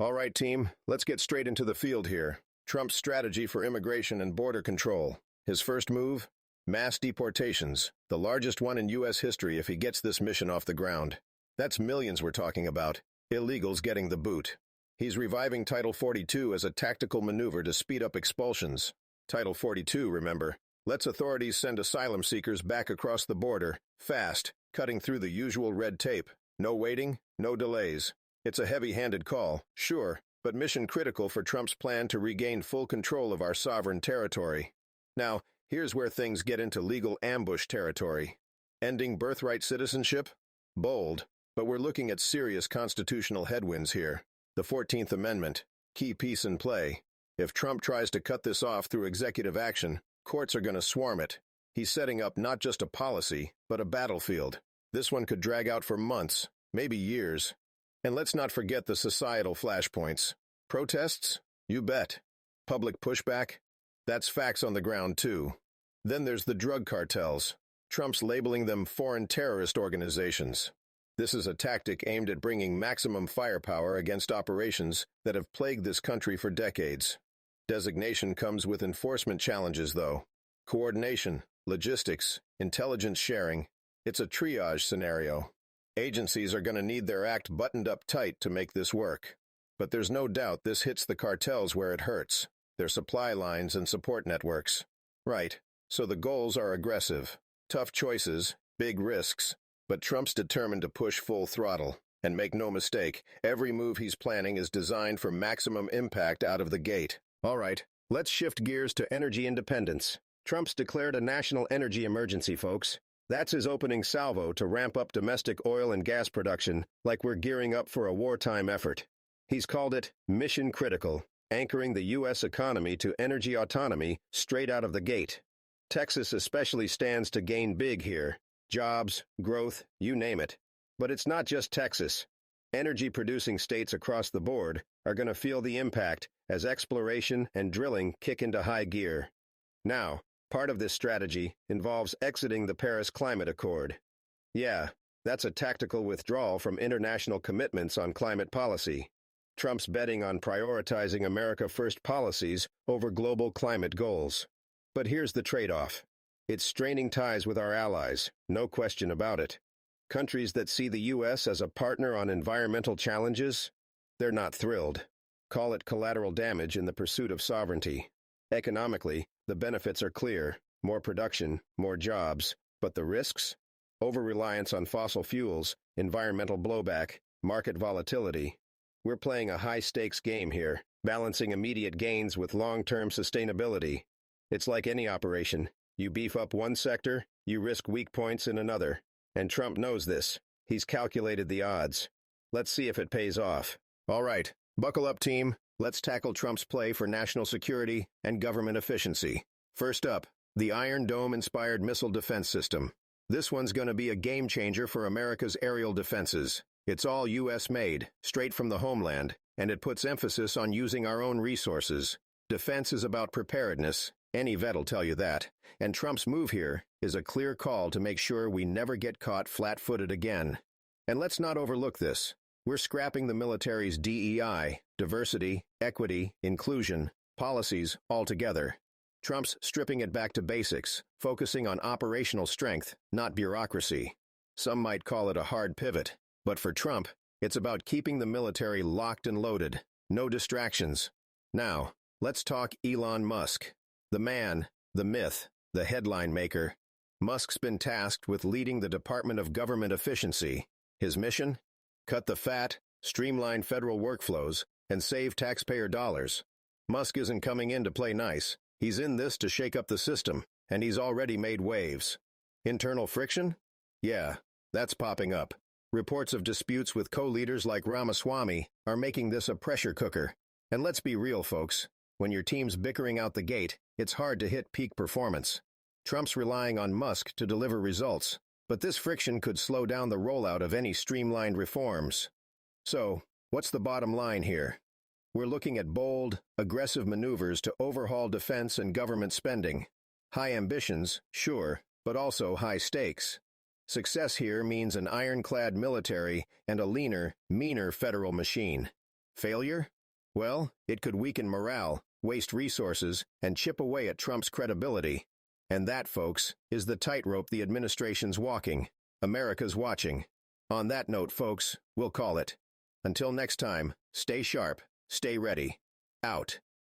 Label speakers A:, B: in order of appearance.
A: All right, team, let's get straight into the field here. Trump's strategy for immigration and border control. His first move? Mass deportations, the largest one in U.S. history if he gets this mission off the ground. That's millions we're talking about. Illegals getting the boot. He's reviving Title 42 as a tactical maneuver to speed up expulsions. Title 42, remember, lets authorities send asylum seekers back across the border, fast, cutting through the usual red tape. No waiting, no delays. It's a heavy-handed call, sure, but mission critical for Trump's plan to regain full control of our sovereign territory. Now, here's where things get into legal ambush territory. Ending birthright citizenship? Bold, but we're looking at serious constitutional headwinds here. The 14th Amendment, key piece in play. If Trump tries to cut this off through executive action, courts are going to swarm it. He's setting up not just a policy, but a battlefield. This one could drag out for months, maybe years. And let's not forget the societal flashpoints. Protests? You bet. Public pushback? That's facts on the ground, too. Then there's the drug cartels. Trump's labeling them foreign terrorist organizations. This is a tactic aimed at bringing maximum firepower against operations that have plagued this country for decades. Designation comes with enforcement challenges, though. Coordination, logistics, intelligence sharing. It's a triage scenario. Agencies are going to need their act buttoned up tight to make this work. But there's no doubt this hits the cartels where it hurts, their supply lines and support networks. Right, so the goals are aggressive. Tough choices, big risks. But Trump's determined to push full throttle. And make no mistake, every move he's planning is designed for maximum impact out of the gate. All right, let's shift gears to energy independence. Trump's declared a national energy emergency, folks. That's his opening salvo to ramp up domestic oil and gas production like we're gearing up for a wartime effort. He's called it Mission Critical, anchoring the U.S. economy to energy autonomy straight out of the gate. Texas especially stands to gain big here. Jobs, growth, you name it. But it's not just Texas. Energy-producing states across the board are going to feel the impact as exploration and drilling kick into high gear. Now, part of this strategy involves exiting the Paris Climate Accord. Yeah, that's a tactical withdrawal from international commitments on climate policy. Trump's betting on prioritizing America First policies over global climate goals. But here's the trade-off. It's straining ties with our allies, no question about it. Countries that see the U.S. as a partner on environmental challenges, they're not thrilled. Call it collateral damage in the pursuit of sovereignty. Economically, the benefits are clear. More production, more jobs. But the risks? Over-reliance on fossil fuels, environmental blowback, market volatility. We're playing a high-stakes game here, balancing immediate gains with long-term sustainability. It's like any operation. You beef up one sector, you risk weak points in another. And Trump knows this. He's calculated the odds. Let's see if it pays off. All right, buckle up, team. Let's tackle Trump's play for national security and government efficiency. First up, the Iron Dome-inspired missile defense system. This one's going to be a game-changer for America's aerial defenses. It's all U.S.-made, straight from the homeland, and it puts emphasis on using our own resources. Defense is about preparedness. Any vet'll tell you that. And Trump's move here is a clear call to make sure we never get caught flat-footed again. And let's not overlook this. We're scrapping the military's DEI, diversity, equity, inclusion, policies altogether. Trump's stripping it back to basics, focusing on operational strength, not bureaucracy. Some might call it a hard pivot, but for Trump, it's about keeping the military locked and loaded. No distractions. Now, let's talk Elon Musk. The man, the myth, the headline maker. Musk's been tasked with leading the Department of Government Efficiency. His mission? Cut the fat, streamline federal workflows, and save taxpayer dollars. Musk isn't coming in to play nice. He's in this to shake up the system, and he's already made waves. Internal friction? Yeah, that's popping up. Reports of disputes with co-leaders like Ramaswamy are making this a pressure cooker. And let's be real, folks. When your team's bickering out the gate, it's hard to hit peak performance. Trump's relying on Musk to deliver results, but this friction could slow down the rollout of any streamlined reforms. So, what's the bottom line here? We're looking at bold, aggressive maneuvers to overhaul defense and government spending. High ambitions, sure, but also high stakes. Success here means an ironclad military and a leaner, meaner federal machine. Failure? Well, it could weaken morale, waste resources, and chip away at Trump's credibility. And that, folks, is the tightrope the administration's walking. America's watching. On that note, folks, we'll call it. Until next time, stay sharp, stay ready. Out.